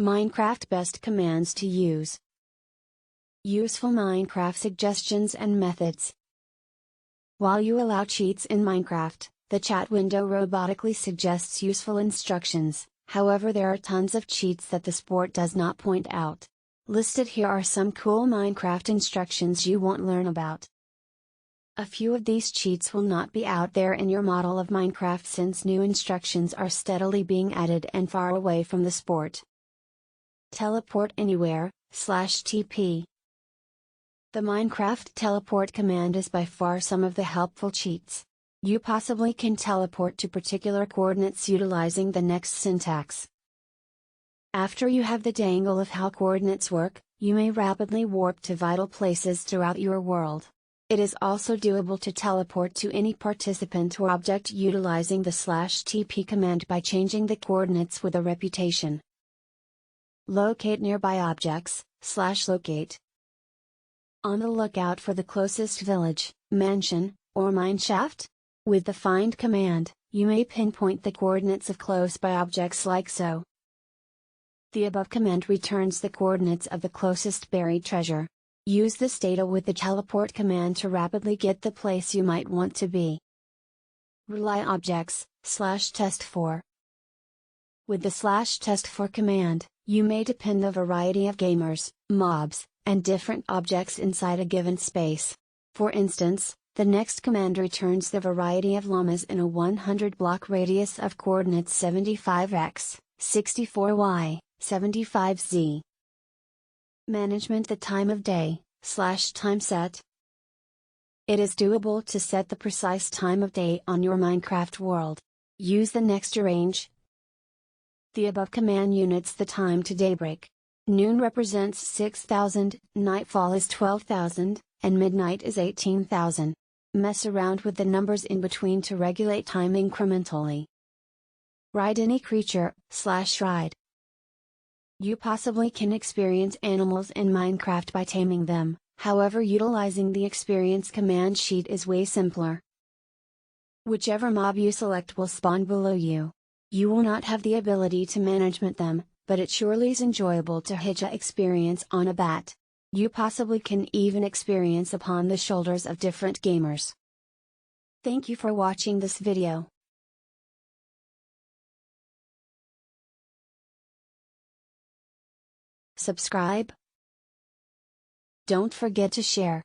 Minecraft Best Commands to Use. Useful Minecraft Suggestions and Methods. While you allow cheats in Minecraft, the chat window robotically suggests useful instructions. However, there are tons of cheats that the sport does not point out. Listed here are some cool Minecraft instructions you won't learn about. A few of these cheats will not be out there in your model of Minecraft since new instructions are steadily being added and far away from the sport. Teleport anywhere, /TP. The Minecraft teleport command is by far some of the helpful cheats. You possibly can teleport to particular coordinates utilizing the next syntax. After you have the dangle of how coordinates work, you may rapidly warp to vital places throughout your world. It is also doable to teleport to any participant or object utilizing the /TP command by changing the coordinates with a reputation. Locate nearby objects, /locate. On the lookout for the closest village, mansion, or mineshaft? With the find command, you may pinpoint the coordinates of close-by objects like so. The above command returns the coordinates of the closest buried treasure. Use this data with the teleport command to rapidly get the place you might want to be. Rely objects, /test4. With the /test4 command, you may depend a variety of gamers, mobs, and different objects inside a given space. For instance, the next command returns the variety of llamas in a 100 block radius of coordinates 75x, 64y, 75z. Management the time of day, /timeset. It is doable to set the precise time of day on your Minecraft world. Use the next range. The above command units the time to daybreak. Noon represents 6,000, nightfall is 12,000, and midnight is 18,000. Mess around with the numbers in between to regulate time incrementally. Ride any creature, /ride. You possibly can experience animals in Minecraft by taming them, however utilizing the experience command sheet is way simpler. Whichever mob you select will spawn below you. You will not have the ability to management them, but it surely is enjoyable to hitch a experience on a bat. You possibly can even experience upon the shoulders of different gamers. Thank you for watching this video. Subscribe. Don't forget to share.